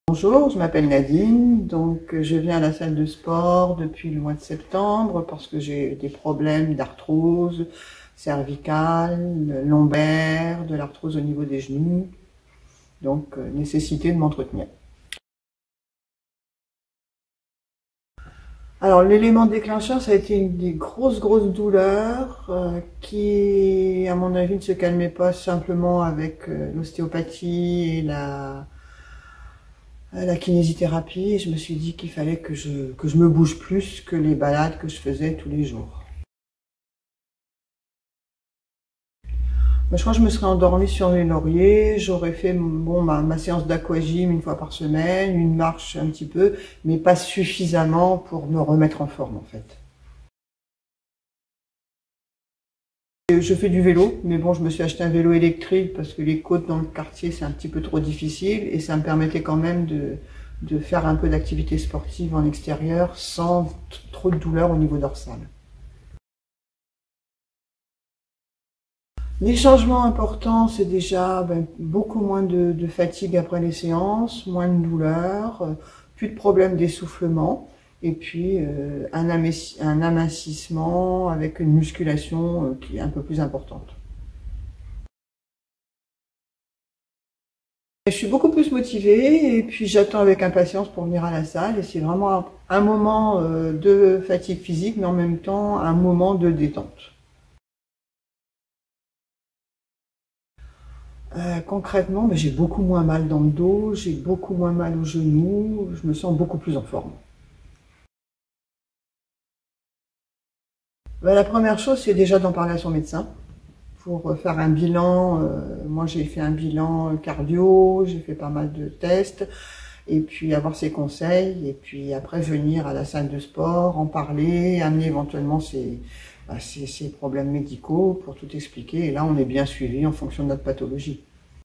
Bonjour, je m'appelle Nadine, donc je viens à la salle de sport depuis le mois de septembre parce que j'ai des problèmes d'arthrose cervicale, lombaire, de l'arthrose au niveau des genoux, donc nécessité de m'entretenir. Alors l'élément déclencheur, ça a été des grosses douleurs qui, à mon avis, ne se calmaient pas simplement avec l'ostéopathie et la kinésithérapie, et je me suis dit qu'il fallait que je me bouge plus que les balades que je faisais tous les jours. Je crois que je me serais endormie sur les lauriers, j'aurais fait ma séance d'aquagym une fois par semaine, une marche un petit peu, mais pas suffisamment pour me remettre en forme en fait. Je fais du vélo, mais bon, je me suis acheté un vélo électrique parce que les côtes dans le quartier c'est un petit peu trop difficile et ça me permettait quand même de faire un peu d'activité sportive en extérieur sans trop de douleur au niveau dorsal. Les changements importants, c'est déjà beaucoup moins de fatigue après les séances, moins de douleur, plus de problèmes d'essoufflement, et puis un amincissement avec une musculation qui est un peu plus importante. Je suis beaucoup plus motivée et puis j'attends avec impatience pour venir à la salle, et c'est vraiment un moment de fatigue physique, mais en même temps un moment de détente. Concrètement, j'ai beaucoup moins mal dans le dos, j'ai beaucoup moins mal aux genoux, je me sens beaucoup plus en forme. La première chose, c'est déjà d'en parler à son médecin pour faire un bilan. Moi, j'ai fait un bilan cardio, j'ai fait pas mal de tests, et puis avoir ses conseils, et puis après venir à la salle de sport, en parler, amener éventuellement ses problèmes médicaux pour tout expliquer. Et là, on est bien suivi en fonction de notre pathologie.